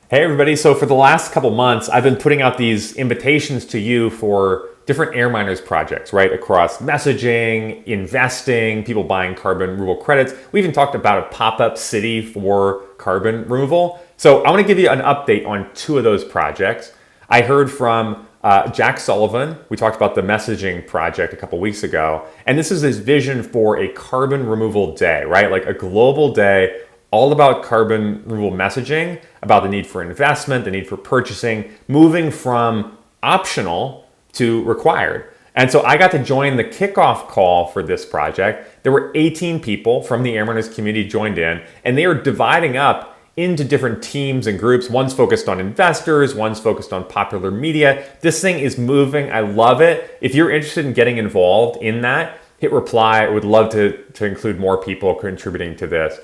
Hey everybody, so for the last couple months, I've been putting out these invitations to you for different AirMiners projects, right? Across messaging, investing, people buying carbon removal credits. We even talked about a pop-up city for carbon removal. So I want to give you an update on two of those projects. I heard from Jack Sullivan. We talked about the messaging project a couple weeks ago. And this is his vision for a carbon removal day, right? Like a global day all about carbon removal messaging, about the need for investment, the need for purchasing, moving from optional to required. And so I got to join the kickoff call for this project. There were 18 people from the AirMiners community joined in, and they are dividing up into different teams and groups. One's focused on investors, one's focused on popular media. This thing is moving. I love it. If you're interested in getting involved in that, hit reply. I would love to include more people contributing to this.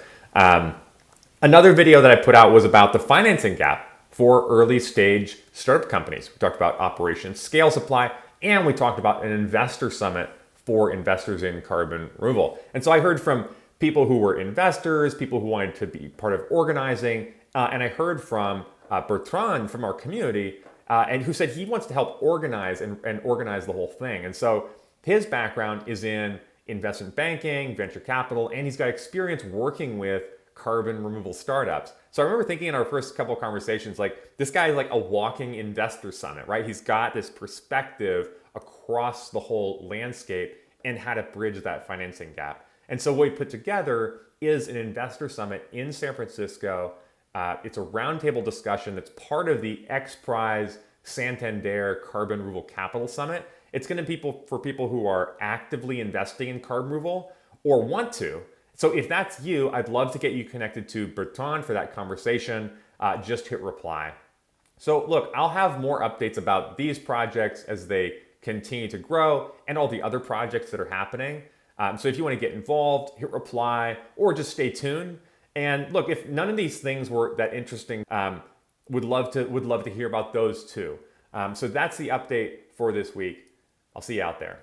Another video that I put out was about the financing gap for early stage startup companies. We talked about Operation Scale Supply, and we talked about an investor summit for investors in carbon removal. And so I heard from people who were investors, people who wanted to be part of organizing, and I heard from Bertrand from our community, and who said he wants to help organize and organize the whole thing. And so his background is in investment banking, venture capital, and he's got experience working with carbon removal startups. So I remember thinking in our first couple of conversations, like this guy is like a walking investor summit, right? He's got this perspective across the whole landscape and how to bridge that financing gap. And so what we put together is an investor summit in San Francisco. It's a roundtable discussion that's part of the X Prize Santander Carbon Removal Capital Summit. It's going to be for people who are actively investing in carbon removal or want to. So if that's you, I'd love to get you connected to Bertrand for that conversation. Just hit reply. So look, I'll have more updates about these projects as they continue to grow and all the other projects that are happening. So if you want to get involved, hit reply or just stay tuned. And look, if none of these things were that interesting, would love to hear about those too. So that's the update for this week. I'll see you out there.